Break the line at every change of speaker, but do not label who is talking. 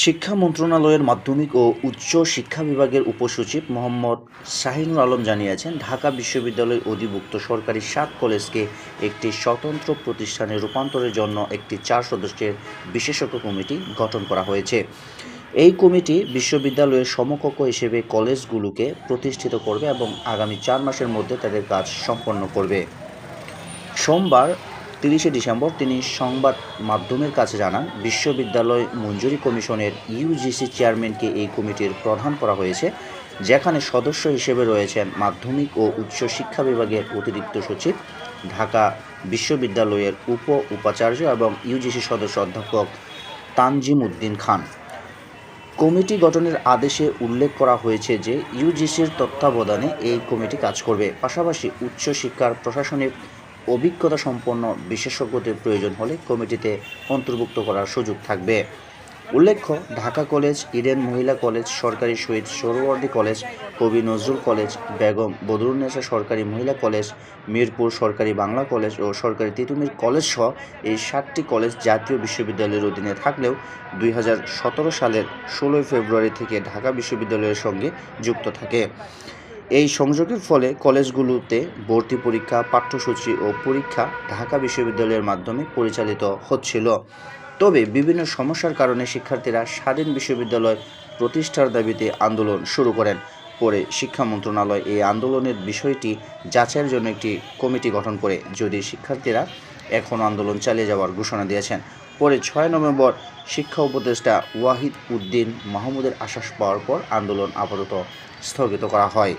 শিক্ষা মন্ত্রণালয়ের মাধ্যমিক ও উচ্চ শিক্ষা বিভাগের উপসচিব মোহাম্মদ শাহিনুল আলম জানিয়েছেন, ঢাকা বিশ্ববিদ্যালয় অধিভুক্ত সরকারি 7 কলেজকে একটি স্বতন্ত্র প্রতিষ্ঠানে রূপান্তরের জন্য একটি 4 সদস্যের বিশেষজ্ঞ কমিটি গঠন করা হয়েছে। এই কমিটি বিশ্ববিদ্যালয়ের সমকক্ষ হিসেবে কলেজগুলোকে প্রতিষ্ঠিত করবে এবং আগামী 4 মাসের মধ্যে তাদের কাজ সম্পন্ন করবে। সোমবার 30শে ডিসেম্বর তিনি সংবাদ মাধ্যমের কাছে জানান, বিশ্ববিদ্যালয় মঞ্জুরি কমিশনের ইউজিসি চেয়ারম্যানকে এই কমিটির প্রধান করা হয়েছে, যেখানে সদস্য হিসেবে রয়েছেন মাধ্যমিক ও উচ্চ শিক্ষা বিভাগের অতিরিক্ত সচিব, ঢাকা বিশ্ববিদ্যালয়ের উপাচার্য এবং ইউজিসি সদস্য অধ্যাপক তানজিম উদ্দিন খান। কমিটি গঠনের আদেশে উল্লেখ করা হয়েছে যে ইউজিসির তত্ত্বাবধানে এই কমিটি কাজ করবে। পাশাপাশি উচ্চশিক্ষার প্রশাসনিক অভিজ্ঞতা সম্পন্ন বিশেষজ্ঞদের প্রয়োজন হলে কমিটিতে অন্তর্ভুক্ত করার সুযোগ থাকবে। উল্লেখ্য, ঢাকা কলেজ, ইডেন মহিলা কলেজ, সরকারি শহীদ সোহরাওয়ার্দী কলেজ, কবি নজরুল কলেজ, বেগম বদরুন্নেসা সরকারি মহিলা কলেজ, মিরপুর সরকারি বাংলা কলেজ ও সরকারি তিতুমির কলেজ সহ এই 7টি কলেজ জাতীয় বিশ্ববিদ্যালয়ের অধীনে থাকলেও 2017 সালের 16 ফেব্রুয়ারি থেকে ঢাকা বিশ্ববিদ্যালয়ের সঙ্গে যুক্ত থাকে। এই সংযোগের ফলে কলেজগুলোতে ভর্তি পরীক্ষা, পাঠ্যসূচি ও পরীক্ষা ঢাকা বিশ্ববিদ্যালয়ের মাধ্যমে পরিচালিত হচ্ছিল। তবে বিভিন্ন সমস্যার কারণে শিক্ষার্থীরা স্বাধীন বিশ্ববিদ্যালয় প্রতিষ্ঠার দাবিতে আন্দোলন শুরু করেন। পরে শিক্ষা মন্ত্রণালয় এই আন্দোলনের বিষয়টি যাচাইয়ের জন্য একটি কমিটি গঠন করে, যদি শিক্ষার্থীরা এখনও আন্দোলন চালিয়ে যাওয়ার ঘোষণা দিয়েছেন। পরে 6 নভেম্বর শিক্ষা উপদেষ্টা ওয়াহিদ উদ্দিন মাহমুদের আশ্বাস পাওয়ার পর আন্দোলন আপাতত স্থগিত করা হয়।